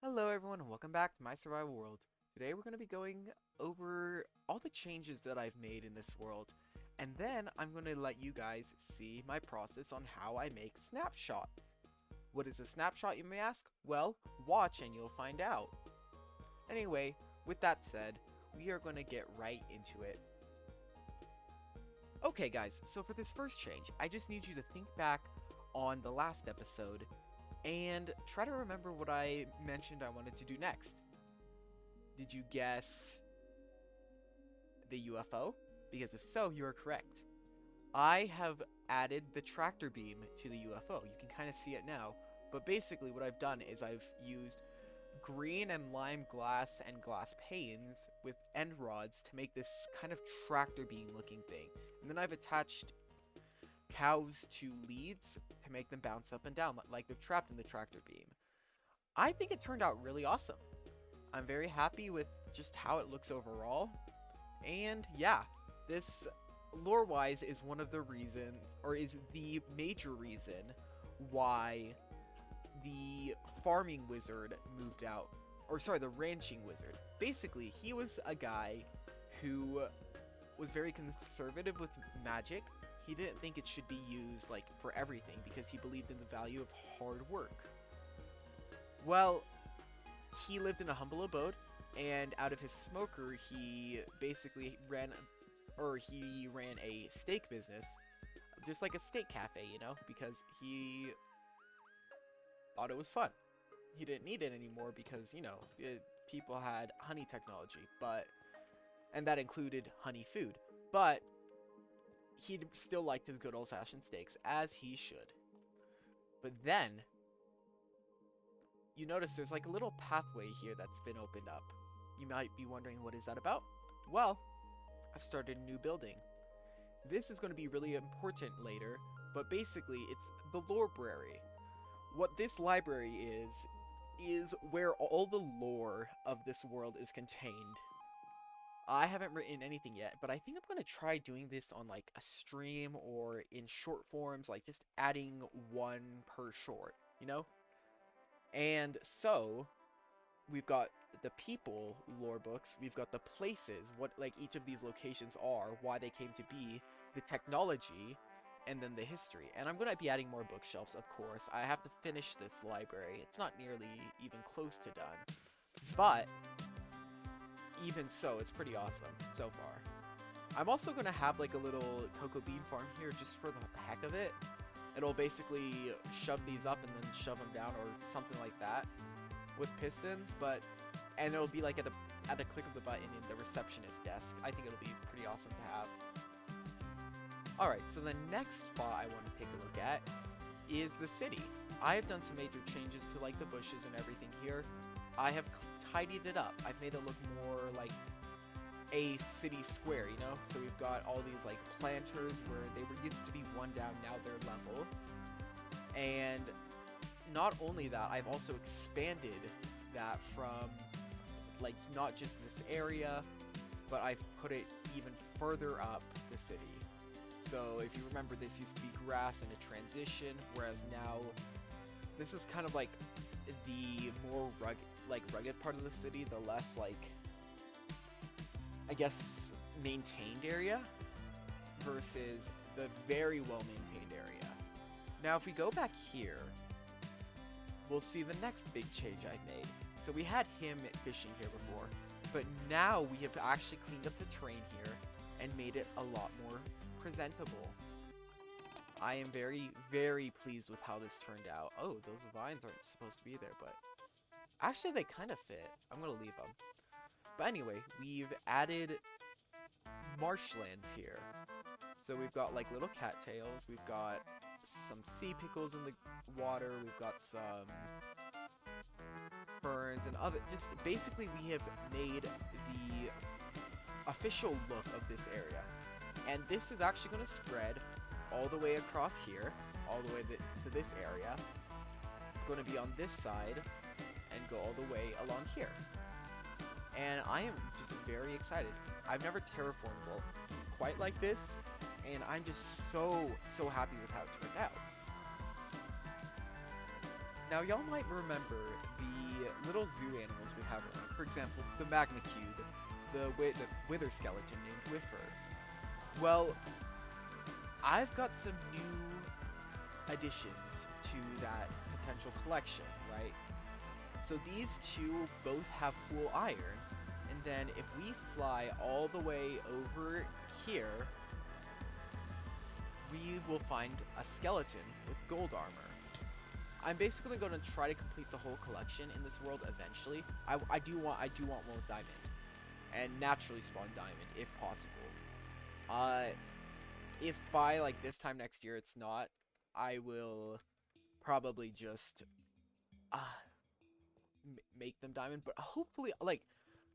Hello everyone and welcome back to my survival world. Today we're going to be going over all the changes that I've made in this world, and then I'm going to let you guys see my process on how I make snapshots. What is a snapshot, you may ask? Well, watch and you'll find out. Anyway, with that said, we are going to get right into it. Okay guys, so for this first change, I just need you to think back on the last episode and try to remember what I mentioned I wanted to do next. Did you guess the UFO? Because if so, you are correct. I have added the tractor beam to the UFO. You can kind of see it now. But basically what I've done is I've used green and lime glass and glass panes with end rods to make this kind of tractor beam looking thing. And then I've attached cows to leads to make them bounce up and down like they're trapped in the tractor beam. I think it turned out really awesome. I'm very happy with just how it looks overall. And yeah, this lore-wise is one of the reasons, or is the major reason why the farming wizard moved out. Or sorry, the ranching wizard. Basically, he was a guy who was very conservative with magic. He didn't think it should be used like for everything because he believed in the value of hard work. Well, he lived in a humble abode, and out of his smoker, he basically ran a steak business, just like a steak cafe, you know, because he thought it was fun. He didn't need it anymore because, you know, people had honey technology, and that included honey food, but he still liked his good old-fashioned steaks, as he should. But then, you notice there's like a little pathway here that's been opened up. You might be wondering, what is that about? Well, I've started a new building. This is going to be really important later, but basically it's the Lorebrary. What this library is where all the lore of this world is contained. I haven't written anything yet, but I think I'm going to try doing this on like a stream or in short forms, like just adding one per short, you know? And so, we've got the people lore books, we've got the places, what like each of these locations are, why they came to be, the technology, and then the history. And I'm going to be adding more bookshelves, of course. I have to finish this library. It's not nearly even close to done. But even so, it's pretty awesome so far. I'm also going to have like a little cocoa bean farm here just for the heck of it. It'll basically shove these up and then shove them down or something like that with pistons, and it'll be like at the click of the button in the receptionist desk. I think it'll be pretty awesome to have. Alright, so the next spot I want to take a look at is the city. I have done some major changes to like the bushes and everything here. I have tidied it up. I've made it look more like a city square, you know? So we've got all these like planters where they were used to be one down, now they're level. And not only that, I've also expanded that from like not just this area, but I've put it even further up the city. So if you remember, this used to be grass and a transition, whereas now this is kind of like the more rugged part of the city, the less like, I guess, maintained area versus the very well maintained area. Now if we go back here, we'll see the next big change I've made. So we had him fishing here before, but now we have actually cleaned up the terrain here and made it a lot more presentable. I am very, very pleased with how this turned out. Oh, those vines aren't supposed to be there, but actually they kind of fit. I'm gonna leave them. But anyway, we've added marshlands here. So we've got like little cattails, we've got some sea pickles in the water, we've got some ferns and other, just basically we have made the official look of this area. And this is actually going to spread all the way across here, all the way to this area. It's going to be on this side and go all the way along here. And I am just very excited. I've never terraformed well quite like this, and I'm just so happy with how it turned out. Now, y'all might remember the little zoo animals we have around. For example, the Magma Cube, the Wither Skeleton named Whiffer. Well, I've got some new additions to that potential collection, right? So these two both have full iron, and then if we fly all the way over here, we will find a skeleton with gold armor. I'm basically going to try to complete the whole collection in this world eventually. I do want one with diamond, and naturally spawn diamond if possible. If by like this time next year it's not, I will probably just make them diamond. But hopefully, like,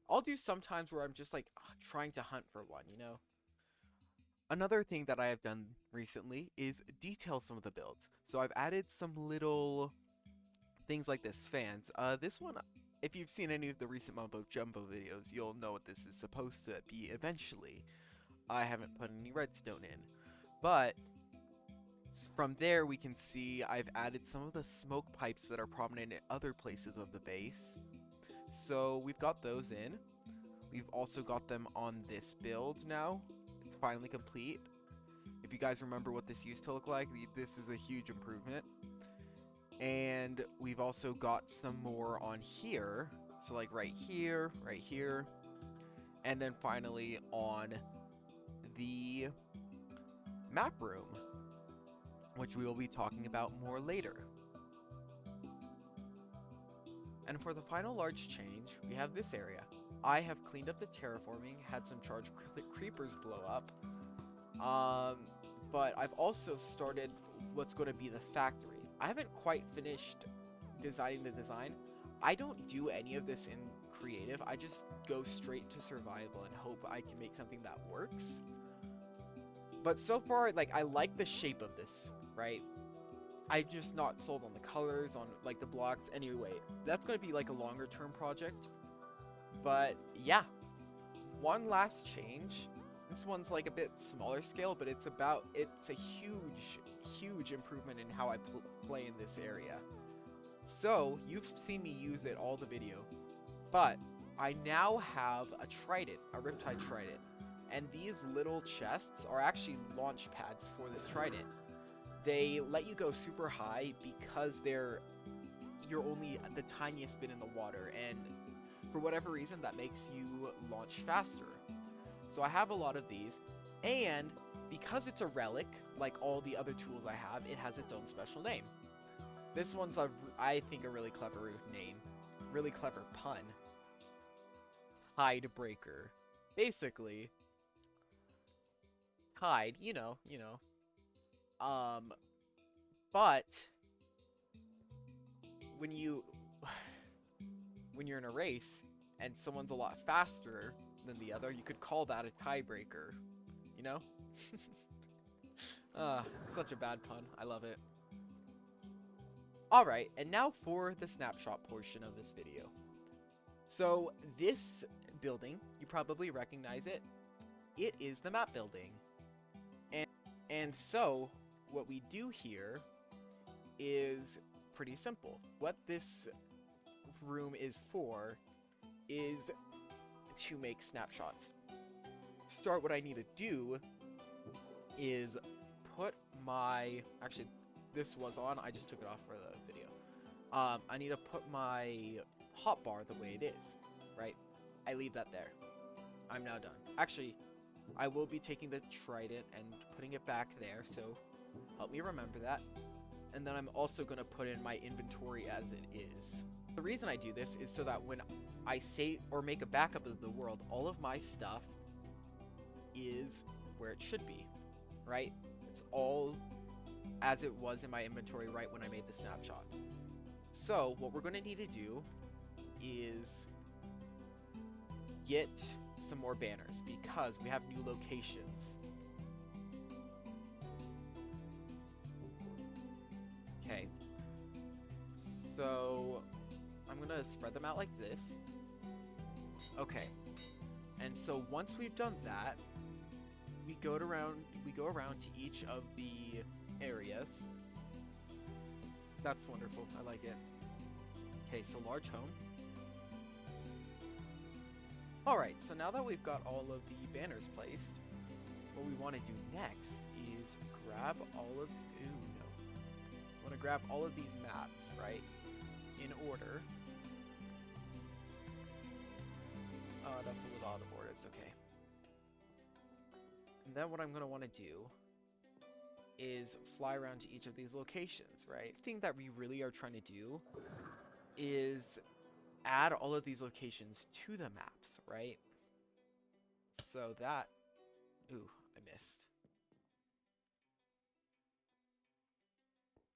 I'll do sometimes where I'm just like trying to hunt for one, you know. Another thing that I have done recently is detail some of the builds. So I've added some little things like this, fans. This one, if you've seen any of the recent Mumbo Jumbo videos, you'll know what this is supposed to be eventually. I haven't put any redstone in. But from there we can see I've added some of the smoke pipes that are prominent in other places of the base. So we've got those in. We've also got them on this build now. It's finally complete. If you guys remember what this used to look like, this is a huge improvement. And we've also got some more on here. So like right here, and then finally on the map room, which we will be talking about more later. And for the final large change, we have this area. I have cleaned up the terraforming, had some charged creepers blow up, but I've also started what's going to be the factory. I haven't quite finished designing the design. I don't do any of this in creative. I just go straight to survival and hope I can make something that works. But so far, like, I like the shape of this, right? I'm just not sold on the colors, on like the blocks. Anyway, that's going to be like a longer term project. But yeah, one last change. This one's like a bit smaller scale, but it's a huge improvement in how I play in this area. So you've seen me use it all the video, but I now have a trident, a Riptide Trident, and these little chests are actually launch pads for this trident. They let you go super high because you're only the tiniest bit in the water, and for whatever reason that makes you launch faster. So I have a lot of these, and because it's a relic, like all the other tools I have, it has its own special name. This one's I think a really clever name, really clever pun. Tidebreaker. Basically, tide, you know. But when you're in a race and someone's a lot faster than the other, you could call that a tiebreaker, you know? Such a bad pun. I love it. Alright, and now for the snapshot portion of this video. So this building, you probably recognize it. It is the map building. And so what we do here is pretty simple. What this room is for is to make snapshots. To start, what I need to do is put my... Actually, this was on. I just took it off for the video. I need to put my hotbar the way it is, right? I leave that there. I'm now done. Actually, I will be taking the trident and putting it back there, so help me remember that. And then I'm also going to put in my inventory as it is. The reason I do this is so that when I save or make a backup of the world, all of my stuff is where it should be, right? It's all as it was in my inventory right when I made the snapshot. So what we're going to need to do is get some more banners because we have new locations. Okay, so I'm gonna spread them out like this. Okay, and so once we've done that, we go around to each of the areas, That's wonderful. I like it. Okay, so large home. Alright, so now that we've got all of the banners placed, what we want to do next is grab all of... Ooh, no. We want to grab all of these maps, right? In order. That's a little out of order. It's okay. And then what I'm going to want to do is fly around to each of these locations, right? The thing that we really are trying to do is add all of these locations to the maps, right? So that... Ooh, I missed.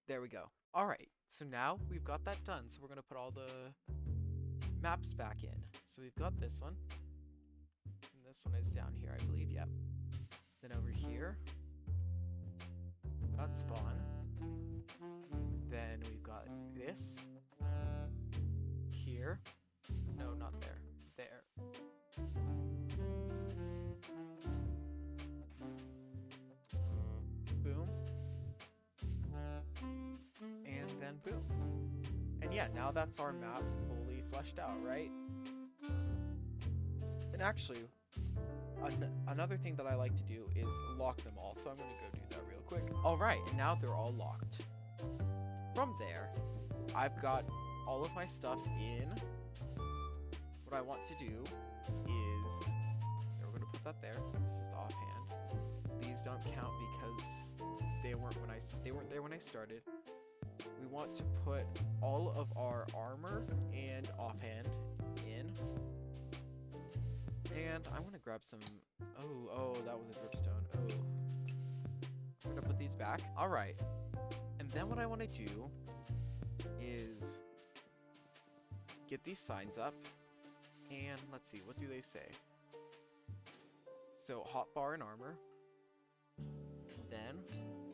There we go. Alright, so now we've got that done. So we're going to put all the maps back in. So we've got this one. And this one is down here, I believe, yep. Then over here, we've got spawn. Then we've got this. Here. No, not there. There. Boom. And then boom. And yeah, now that's our map fully fleshed out, right? And actually, another thing that I like to do is lock them all. So I'm going to go do that real quick. All right, and now they're all locked. From there, I've got all of my stuff in. What I want to do is, we're going to put that there. This is the offhand. These don't count because they weren't there when I started. We want to put all of our armor and offhand in. And I want to grab some... Oh, that was a dripstone. Oh. I'm going to put these back. All right. And then what I want to do is get these signs up. And let's see, what do they say? So, hotbar and armor. Then,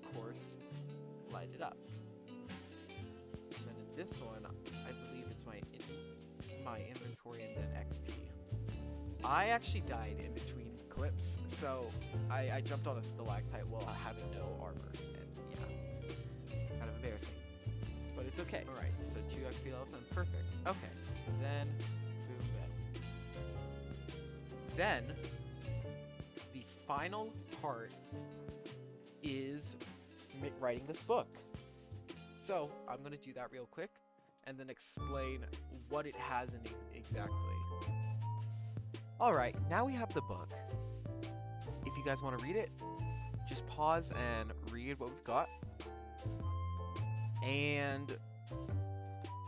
of course, light it up. And then in this one, I believe it's my inventory and then XP. I actually died in between clips, so I jumped on a stalactite while having no armor, and yeah, kind of embarrassing. But it's okay. Alright, so 2 XP levels and perfect. Okay, then, boom, boom. Then, the final part is writing this book. So, I'm going to do that real quick, and then explain what it has in it exactly. Alright, now we have the book. If you guys want to read it, just pause and read what we've got. And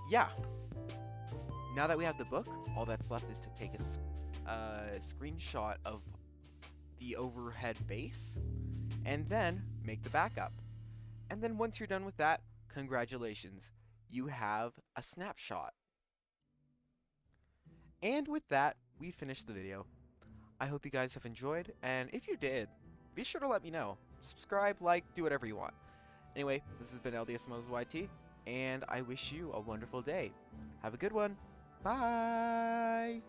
yeah, now that we have the book, all that's left is to take a screenshot of the overhead base and then make the backup. And then once you're done with that, congratulations, you have a snapshot. And with that, we finished the video. I hope you guys have enjoyed, and if you did, be sure to let me know. Subscribe, like, do whatever you want. Anyway, this has been LDSMosYT, and I wish you a wonderful day. Have a good one. Bye!